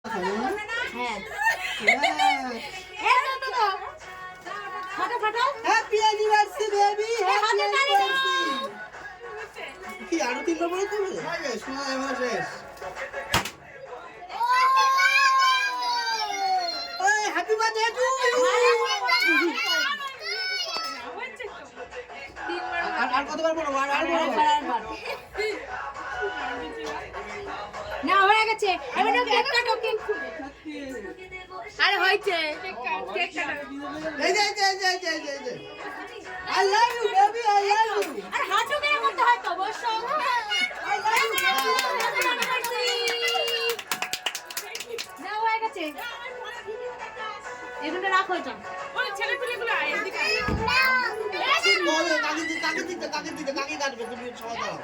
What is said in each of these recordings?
হ্যাঁ happy anniversary baby happy anniversary কি আরো তিনবার বলে তো শোনা এবার শেষ ওই হ্যাপি বার্থডে টু আর কতবার বলবো আর বলবো না হয়ে গেছে এবার কেক কাটো কেক আরে হয়েছে কেক কাটো এই I love you baby I love you আরে হাঁটু কেন করতে হয় তো বসো I love you না হয়ে গেছে এগুলো রাখো এটা ওই ছেলেগুলো আয় এদিকে বলে কাকে কাটবে তুমি সবাই দাঁড়াও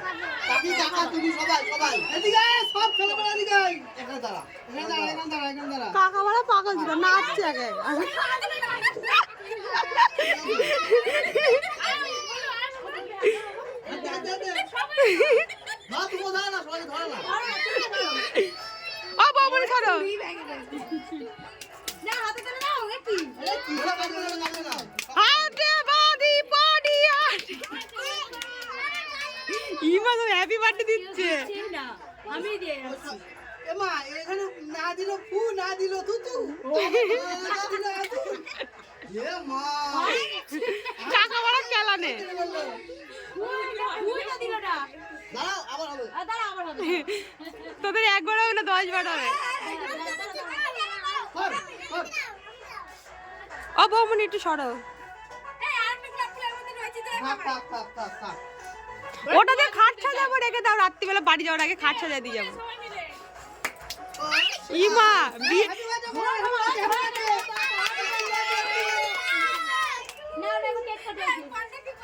কাকি কাকা তুমি সবাই এদিকে সব ছেলেগুলো এদিকে এখানে দাঁড়া কাকা বড় পাগল ছিল নাচছে আগে মা তুমি ধরে না সবাই ধরে না ও বাবুল খারো না হাতে ধরে নাও কি আরে কি লাগে না হাতে বাদি পাডি ইমা তো হ্যাপি বার্থডে দিচ্ছে না আমি দিয়ে যাচ্ছি এমা এখানে না দিল ফু না দিল তুতু না দিল আদুর এ মা কাকা বড় খেলা নে ভুল না দিল না দাঁড়াও আবার হবে দাঁড়া আবার হবে তোদের একবার হবে না 10 বার হবে কর ও বৌমনি একটু সরো এই আর একটা ফুলের মধ্যে রয়েছে তো থাক ওটা দিয়ে খাট সাজাবো রেখে দাও রাত্রিবেলা বাড়ি যাওয়ার আগে খাট সাজিয়ে দিয়ে যাবো ইমা বিয়ে না না কেক কাটো